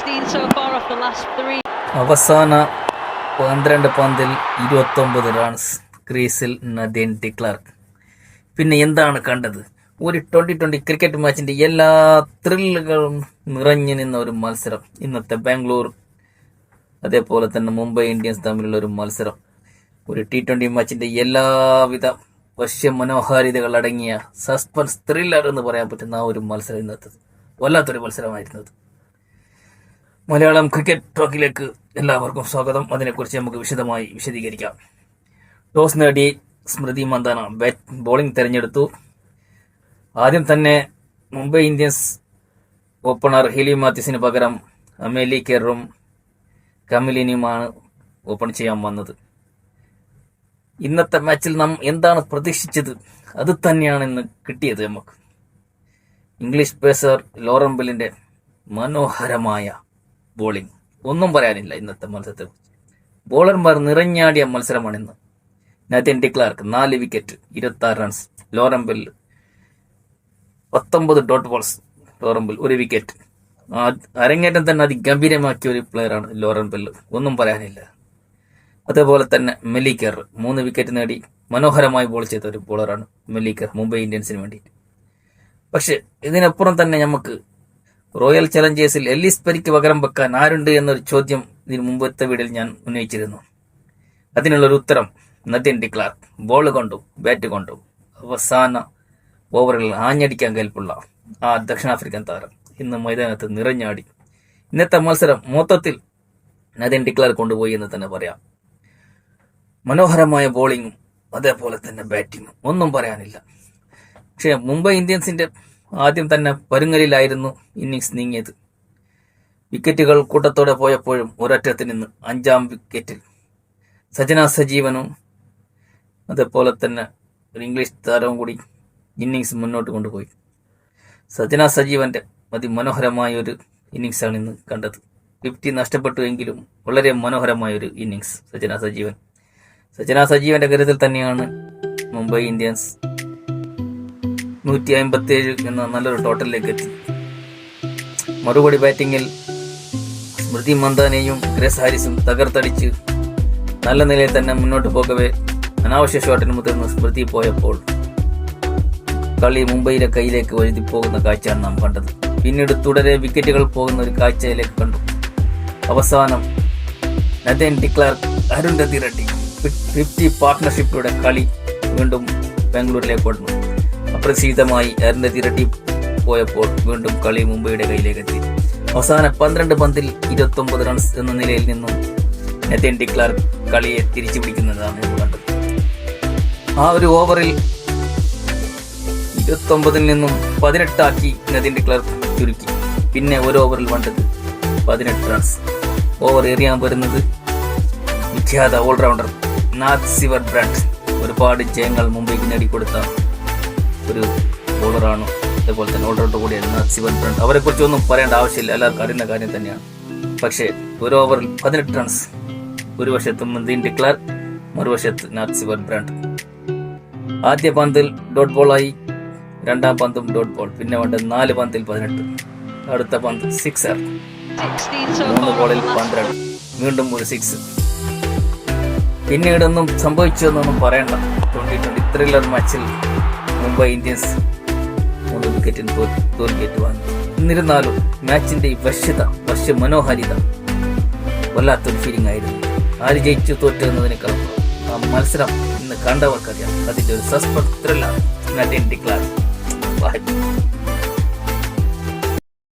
16 so far off the last 3. അവസാന 12 പന്തിൽ 29 runs ക്രീസിൽ നദീൻ ഡിക്ലാർക്ക്. പിന്നെ എന്താണ് കണ്ടത്? ഒരു 2020 ക്രിക്കറ്റ് മാച്ചിന്റെ എല്ലാ ത്രില്ലുകളും നിറഞ്ഞു നിന്ന ഒരു മത്സരം. ഇന്നത്തെ ബാംഗ്ലൂർ അതേപോലെ തന്നെ മുംബൈ ഇന്ത്യൻസ് തമ്മിലുള്ള ഒരു മത്സരം. ഒരു T20 മാച്ചിന്റെ എല്ലാവിധ വശ്യമനോഹാരിതകൾ അടങ്ങിയ സസ്പെൻസ് ത്രില്ലർ എന്ന് പറയാൻ പറ്റുന്ന ആ ഒരു മത്സരം ഇന്നത്തെ വല്ലാത്തൊരു മത്സരമായിരുന്നത്. മലയാളം ക്രിക്കറ്റ് ടോക്കിലേക്ക് എല്ലാവർക്കും സ്വാഗതം. അതിനെക്കുറിച്ച് നമുക്ക് വിശദമായി വിശദീകരിക്കാം. ടോസ് നേടി സ്മൃതി മന്ദാന ബോളിംഗ് തെരഞ്ഞെടുത്തു. ആദ്യം തന്നെ മുംബൈ ഇന്ത്യൻസ് ഓപ്പണർ ഹീലി മാത്യൂസിന് പകരം അമേലി കെറും കമിലിനിയുമാണ് ഓപ്പൺ ചെയ്യാൻ വന്നത്. ഇന്നത്തെ മാച്ചിൽ നാം എന്താണ് പ്രതീക്ഷിച്ചത് അത് തന്നെയാണ് ഇന്ന് കിട്ടിയത് നമുക്ക്. ഇംഗ്ലീഷ് പേസർ ലോറൻ ബെല്ലിന്റെ മനോഹരമായ ബോളിംഗ്, ഒന്നും പറയാനില്ല ഇന്നത്തെ മത്സരത്തെ കുറിച്ച്. ബോളർമാർ നിറഞ്ഞാടിയ മത്സരമാണ് ഇന്ന്. Nadine ഡിക്ലാർക്ക് 4 wicket 26 runs. Lauren bell 19 dot balls. Lauren bell 1 wicket. അരങ്ങേറ്റം തന്നെ അതിഗംഭീരമാക്കിയ ഒരു പ്ലെയറാണ് ലോറൻ ബെൽ, ഒന്നും പറയാനില്ല. അതേപോലെ തന്നെ മെലിക്കർ 3 വിക്കറ്റ് നേടി മനോഹരമായി ബോൾ ചെയ്ത ഒരു ബോളറാണ് മെലിക്കർ മുംബൈ ഇന്ത്യൻസിന് വേണ്ടിയിട്ട്. പക്ഷെ ഇതിനപ്പുറം തന്നെ നമുക്ക് റോയൽ ചലഞ്ചേഴ്സിൽ എല്ലിസ് പെരിക്ക് പകരം വെക്കാൻ ആരുണ്ട് എന്നൊരു ചോദ്യം ഇതിന് മുമ്പത്തെ വീഡിയോയിൽ ഞാൻ ഉന്നയിച്ചിരുന്നു. അതിനുള്ളൊരു ഉത്തരം നദീൻ ഡിക്ലാർക്ക്. ബോൾ കൊണ്ടും ബാറ്റ് കൊണ്ടും അവസാന ഓവറിൽ ആഞ്ഞടിക്കാൻ കൽപ്പുള്ള ആ ദക്ഷിണാഫ്രിക്കൻ താരം ഇന്ന് മൈതാനത്ത് നിറഞ്ഞാടി. ഇന്നത്തെ മത്സരം മൊത്തത്തിൽ നദീൻ ഡിക്ലാർക്ക് കൊണ്ടുപോയി എന്ന് തന്നെ പറയാം. മനോഹരമായ ബോളിങ്ങും അതേപോലെ തന്നെ ബാറ്റിങ്ങും, ഒന്നും പറയാനില്ല. പക്ഷേ മുംബൈ ഇന്ത്യൻസിന്റെ ആദ്യം തന്നെ പരുങ്ങലിലായിരുന്നു ഇന്നിങ്സ് നീങ്ങിയത്. വിക്കറ്റുകൾ കൂട്ടത്തോടെ പോയപ്പോഴും ഒരറ്റത്ത് നിന്ന് 5-ാം വിക്കറ്റിൽ സജന സജീവനും അതേപോലെ തന്നെ ഒരു ഇംഗ്ലീഷ് താരവും കൂടി ഇന്നിങ്സ് മുന്നോട്ട് കൊണ്ടുപോയി. സജന സജീവന്റെ അതിമനോഹരമായ ഒരു ഇന്നിങ്സാണ് ഇന്ന് കണ്ടത്. 50 നഷ്ടപ്പെട്ടു എങ്കിലും വളരെ മനോഹരമായ ഒരു ഇന്നിങ്സ് സജന സജീവന്റെ കരുത്തിൽ തന്നെയാണ് മുംബൈ ഇന്ത്യൻസ് 157 എന്ന നല്ലൊരു ടോട്ടലിലേക്ക് എത്തി. മറുപടി ബാറ്റിംഗിൽ സ്മൃതി മന്ദാനയും ഗ്രേസ് ഹാരിസും തകർത്തടിച്ച് നല്ല നിലയിൽ തന്നെ മുന്നോട്ട് പോകവേ അനാവശ്യ ഷോട്ടിന് മുതിർന്ന് സ്മൃതി പോയപ്പോൾ കളി മുംബൈയിലെ കയ്യിലേക്ക് വഴുതി പോകുന്ന കാഴ്ചയാണ് നാം കണ്ടത്. പിന്നീട് തുടരെ വിക്കറ്റുകൾ പോകുന്ന ഒരു കാഴ്ചയിലേക്ക് കണ്ടു. അവസാനം നദീൻ ഡിക്ലാർക്ക്, അരുൺ രതി 50 പാർട്ട്ണർഷിപ്പിലൂടെ കളി വീണ്ടും ബാംഗ്ലൂരിലേക്ക് വന്നു. അപ്രതീക്ഷിതമായി അരുൺ രതി പോയപ്പോൾ വീണ്ടും കളി മുംബൈയുടെ കയ്യിലേക്ക് എത്തി. അവസാന 12 പന്തിൽ 29 റൺസ് എന്ന നിലയിൽ നിന്നും നദീൻ ഡിക്ലാർക്ക് കളിയെ തിരിച്ചു പിടിക്കുന്നതാണ് കണ്ടത്. ആ ഒരു ഓവറിൽ 29 നിന്നും 18 ആക്കി നദീൻ ഡിക്ലാർക്ക് ചുരുക്കി. പിന്നെ ഒരു ഓവറിൽ വേണ്ടത് 18 റൺസ്. ഓവർ എറിയാൻ വരുന്നത് വിഖ്യാത ഓൾറൗണ്ടർ നാഥ്സിവർ ബ്രാൻഡ്. ഒരുപാട് ജയങ്ങൾ മുംബൈക്ക് നേടിക്കൊടുത്ത ഒരു ബോളറാണ്. അതേപോലെ തന്നെ ഓൾറൗണ്ടർ കൂടിയാണ് നാഥ്സിവർ ബ്രാൻഡ്. അവരെ കുറിച്ചൊന്നും പറയേണ്ട ആവശ്യമില്ല, എല്ലാവർക്കും അറിയുന്ന കാര്യം തന്നെയാണ്. പക്ഷേ ഒരു ഓവറിൽ 18 റൺസ്. ഒരു വശത്ത് നദീൻ ഡിക്ലാർക്ക്, മറുവശത്ത് നാഥ്സിവർ ബ്രാൻഡ്. ആദ്യ പന്തിൽ ഡോട്ട് ബോളായി, 2-ാം പന്തും ഡോട്ട് ബോൾ. പിന്നെ വേണ്ടത് 4 പന്തിൽ 18. അടുത്ത പന്ത് സിക്സർ. 3 ബോളിൽ 12. വീണ്ടും ഒരു 6. പിന്നീടൊന്നും സംഭവിച്ചതെന്നൊന്നും പറയണ്ട. 2020 ത്രില്ലർ മാച്ചിൽ മുംബൈ ഇന്ത്യൻസ് 3 വിക്കറ്റിന് തോൽക്കേറ്റ് വാങ്ങി. എന്നിരുന്നാലും മാച്ചിന്റെ ഈ വശ്യമനോഹാരിത വല്ലാത്തൊരു ഫീലിംഗ് ആയിരുന്നു. ആര് ജയിച്ചു തോറ്റു എന്നതിനേക്കാൾ ആ മത്സരം ഇന്ന് കണ്ടവർക്കറിയാം. അതിന്റെ ഒരു സസ്പെൻസ് ത്രില്ലർ നദീൻ ഡിക്ലാർക്ക്.